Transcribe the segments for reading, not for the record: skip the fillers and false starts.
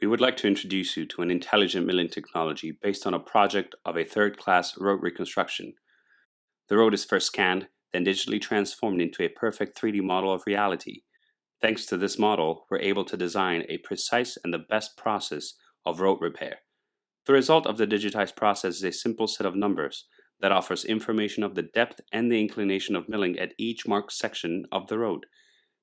We would like to introduce you to an intelligent milling technology based on a project of a third-class road reconstruction. The road is first scanned, then digitally transformed into a perfect 3D model of reality. Thanks to this model, we're able to design a precise and the best process of road repair. The result of the digitized process is a simple set of numbers that offers information of the depth and the inclination of milling at each marked section of the road.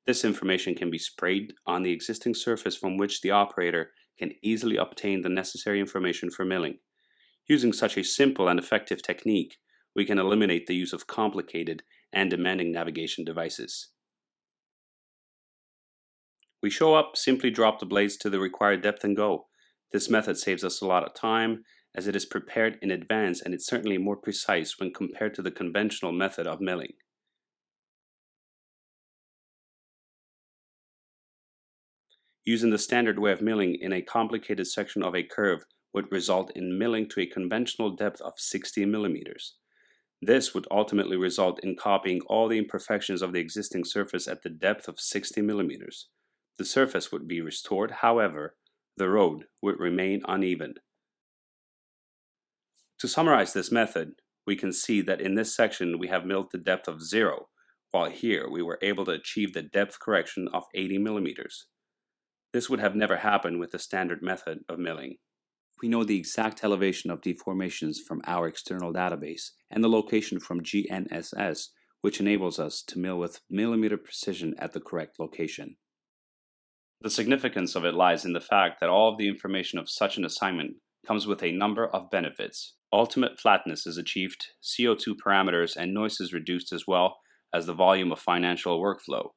This information can be sprayed on the existing surface from which the operator can easily obtain the necessary information for milling. Using such a simple and effective technique, we can eliminate the use of complicated and demanding navigation devices. We show up, simply drop the blades to the required depth and go. This method saves us a lot of time as it is prepared in advance, and it's certainly more precise when compared to the conventional method of milling. Using the standard way of milling in a complicated section of a curve would result in milling to a conventional depth of 60 millimeters. This would ultimately result in copying all the imperfections of the existing surface at the depth of 60 millimeters. The surface would be restored, however, the road would remain uneven. To summarize this method, we can see that in this section we have milled the depth of 0, while here we were able to achieve the depth correction of 80 millimeters. This would have never happened with the standard method of milling. We know the exact elevation of deformations from our external database and the location from GNSS, which enables us to mill with millimeter precision at the correct location. The significance of it lies in the fact that all of the information of such an assignment comes with a number of benefits. Ultimate flatness is achieved, CO2 parameters and noise is reduced, as well as the volume of financial workflow.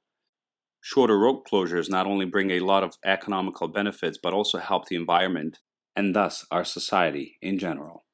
Shorter road closures not only bring a lot of economical benefits but also help the environment and thus our society in general.